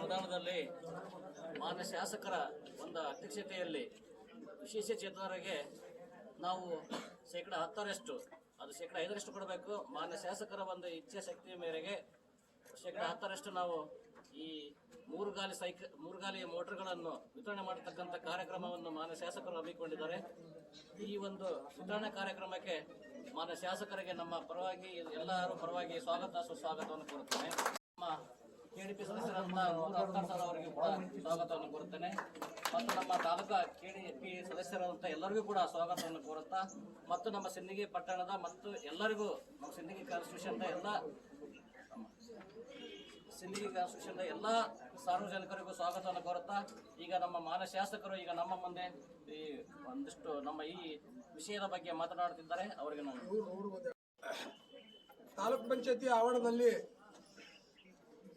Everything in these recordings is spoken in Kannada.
ಅನುದಾನದಲ್ಲಿ ಮಾನ್ಯ ಶಾಸಕರ ಒಂದು ಅಧ್ಯಕ್ಷತೆಯಲ್ಲಿ ವಿಶೇಷ ಚೇತನರಿಗೆ ನಾವು ಶೇಕಡ 10ರಷ್ಟು, ಅದು ಶೇಕಡ 5ರಷ್ಟು ಕೊಡಬೇಕು. ಮಾನ್ಯ ಶಾಸಕರ ಒಂದು ಇಚ್ಛಾಶಕ್ತಿಯ ಮೇರೆಗೆ ಶೇಕಡ 10ರಷ್ಟು ನಾವು ಈ ಮೂರುಗಾಲಿ ಮೋಟರ್ಗಳನ್ನು ವಿತರಣೆ ಮಾಡತಕ್ಕಂಥ ಕಾರ್ಯಕ್ರಮವನ್ನು ಮಾನ್ಯ ಶಾಸಕರು ಹಮ್ಮಿಕೊಂಡಿದ್ದಾರೆ. ಈ ಒಂದು ವಿತರಣಾ ಕಾರ್ಯಕ್ರಮಕ್ಕೆ ಮಾನ್ಯ ಶಾಸಕರಿಗೆ ನಮ್ಮ ಪರವಾಗಿ ಎಲ್ಲರೂ ಪರವಾಗಿ ಸುಸ್ವಾಗತವನ್ನು ಕೋರುತ್ತೇನೆ. ನಮ್ಮ ಕೆಡಿಪಿ ಸದಸ್ಯರಾದ ಅಬ್ತಾರ್ ಅವರಿಗೂ ಕೂಡ ಸ್ವಾಗತವನ್ನು ಕೋರುತ್ತೇನೆ ಮತ್ತು ನಮ್ಮ ತಾಲೂಕಾ ಕೆಡಿಪಿ ಸದಸ್ಯರಾದಂಥ ಎಲ್ಲರಿಗೂ ಕೂಡ ಸ್ವಾಗತವನ್ನು ಕೋರುತ್ತಾ ಮತ್ತು ನಮ್ಮ ಸಿಂದಗಿ ಪಟ್ಟಣದ ಮತ್ತು ಎಲ್ಲರಿಗೂ ನಮ್ಮ ಸಿಂದಗಿ ಕಾನ್ಸ್ಟಿಟ್ಯೂಷನ್ದ ಎಲ್ಲ ಸಾರ್ವಜನಿಕರಿಗೂ ಸ್ವಾಗತವನ್ನು ಕೋರುತ್ತಾ ಈಗ ನಮ್ಮ ಮಾನ್ಯ ಶಾಸಕರು ಈಗ ನಮ್ಮ ಮುಂದೆ ಈ ಒಂದಿಷ್ಟು ನಮ್ಮ ಈ ವಿಷಯದ ಬಗ್ಗೆ ಮಾತನಾಡುತ್ತಿದ್ದಾರೆ. ಅವರಿಗೆ ನಾನು ತಾಲೂಕ್ ಪಂಚಾಯತಿ ಆವರಣದಲ್ಲಿ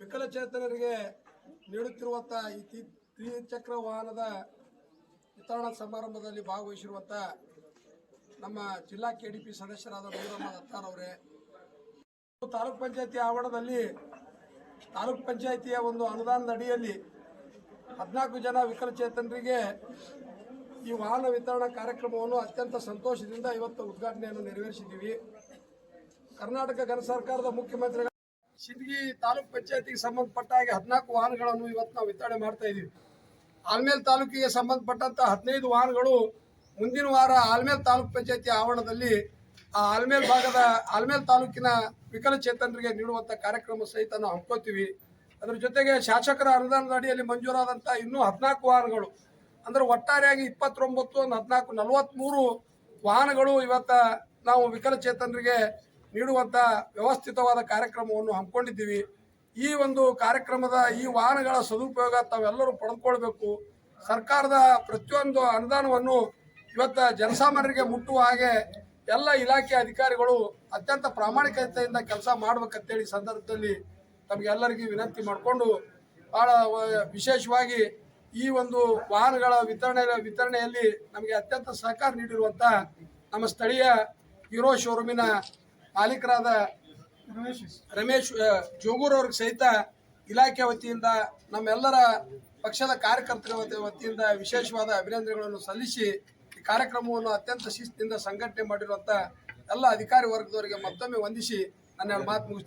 ವಿಕಲಚೇತನರಿಗೆ ನೀಡುತ್ತಿರುವಂಥ ಈ ತ್ರಿಚಕ್ರ ವಾಹನದ ವಿತರಣಾ ಸಮಾರಂಭದಲ್ಲಿ ಭಾಗವಹಿಸಿರುವಂಥ ನಮ್ಮ ಜಿಲ್ಲಾ ಕೆಡಿಪಿ ಸದಸ್ಯರಾದ ನೂರಮ್ಮ ದತ್ತಾರ್ ಅವರೇ, ತಾಲೂಕ್ ಪಂಚಾಯತಿ ಆವರಣದಲ್ಲಿ ತಾಲೂಕ್ ಪಂಚಾಯತಿಯ ಒಂದು ಅನುದಾನದ ಅಡಿಯಲ್ಲಿ 14 ಜನ ವಿಕಲಚೇತನರಿಗೆ ಈ ವಾಹನ ವಿತರಣಾ ಕಾರ್ಯಕ್ರಮವನ್ನು ಅತ್ಯಂತ ಸಂತೋಷದಿಂದ ಇವತ್ತು ಉದ್ಘಾಟನೆಯನ್ನು ನೆರವೇರಿಸಿದ್ದೀವಿ. ಕರ್ನಾಟಕ ಘನ ಸರ್ಕಾರದ ಮುಖ್ಯಮಂತ್ರಿಗಳು ಸಿಂದಗಿ ತಾಲೂಕ್ ಪಂಚಾಯತಿಗೆ ಸಂಬಂಧಪಟ್ಟ ಹಾಗೆ 14 ವಾಹನಗಳನ್ನು ಇವತ್ತು ನಾವು ವಿತರಣೆ ಮಾಡ್ತಾ ಇದ್ದೀವಿ. ಆಲ್ಮೇಲ್ ತಾಲೂಕಿಗೆ ಸಂಬಂಧಪಟ್ಟಂತ 15 ವಾಹನಗಳು ಮುಂದಿನ ವಾರ ಆಲ್ಮೇಲ್ ತಾಲೂಕ್ ಪಂಚಾಯತಿ ಆವರಣದಲ್ಲಿ ಆ ಆಲ್ಮೇಲ್ ತಾಲೂಕಿನ ವಿಕಲಚೇತನರಿಗೆ ನೀಡುವಂಥ ಕಾರ್ಯಕ್ರಮ ಸಹಿತ ನಾವು ಹಮ್ಮಿಕೊಳ್ತೀವಿ. ಅದರ ಜೊತೆಗೆ ಶಾಸಕರ ಅನುದಾನದ ಅಡಿಯಲ್ಲಿ ಮಂಜೂರಾದಂಥ ಇನ್ನೂ 14 ವಾಹನಗಳು ಅಂದರೆ ಒಟ್ಟಾರೆಯಾಗಿ 29 14 43 ವಾಹನಗಳು ಇವತ್ತು ನಾವು ವಿಕಲಚೇತನರಿಗೆ ನೀಡುವಂಥ ವ್ಯವಸ್ಥಿತವಾದ ಕಾರ್ಯಕ್ರಮವನ್ನು ಹಮ್ಮಿಕೊಂಡಿದ್ದೀವಿ. ಈ ಒಂದು ಕಾರ್ಯಕ್ರಮದ ಈ ವಾಹನಗಳ ಸದುಪಯೋಗ ತಾವೆಲ್ಲರೂ ಪಡೆದುಕೊಳ್ಬೇಕು. ಸರ್ಕಾರದ ಪ್ರತಿಯೊಂದು ಅನುದಾನವನ್ನು ಇವತ್ತು ಜನಸಾಮಾನ್ಯರಿಗೆ ಮುಟ್ಟುವ ಹಾಗೆ ಎಲ್ಲ ಇಲಾಖೆ ಅಧಿಕಾರಿಗಳು ಅತ್ಯಂತ ಪ್ರಾಮಾಣಿಕತೆಯಿಂದ ಕೆಲಸ ಮಾಡ್ಬೇಕಂತೇಳಿ ಸಂದರ್ಭದಲ್ಲಿ ತಮಗೆಲ್ಲರಿಗೂ ವಿನಂತಿ ಮಾಡಿಕೊಂಡು ಭಾಳ ವಿಶೇಷವಾಗಿ ಈ ಒಂದು ವಾಹನಗಳ ವಿತರಣೆಯಲ್ಲಿ ನಮಗೆ ಅತ್ಯಂತ ಸಹಕಾರ ನೀಡಿರುವಂಥ ನಮ್ಮ ಸ್ಥಳೀಯ ಹೀರೋ ಶೋರೂಮಿನ ಮಾಲೀಕರಾದ ರಮೇಶ್ ಜೋಗೂರ್ ಅವ್ರಿಗೆ ಸಹಿತ ಇಲಾಖೆ ವತಿಯಿಂದ ನಮ್ಮೆಲ್ಲರ ಪಕ್ಷದ ಕಾರ್ಯಕರ್ತರ ವತಿಯಿಂದ ವಿಶೇಷವಾದ ಅಭಿನಂದನೆಗಳನ್ನು ಸಲ್ಲಿಸಿ ಈ ಕಾರ್ಯಕ್ರಮವನ್ನು ಅತ್ಯಂತ ಶಿಸ್ತಿನಿಂದ ಸಂಘಟನೆ ಮಾಡಿರುವಂಥ ಎಲ್ಲ ಅಧಿಕಾರಿ ವರ್ಗದವರಿಗೆ ಮತ್ತೊಮ್ಮೆ ವಂದಿಸಿ ನನ್ನ ಮಾತು ಮುಗಿಸ್ತೀನಿ.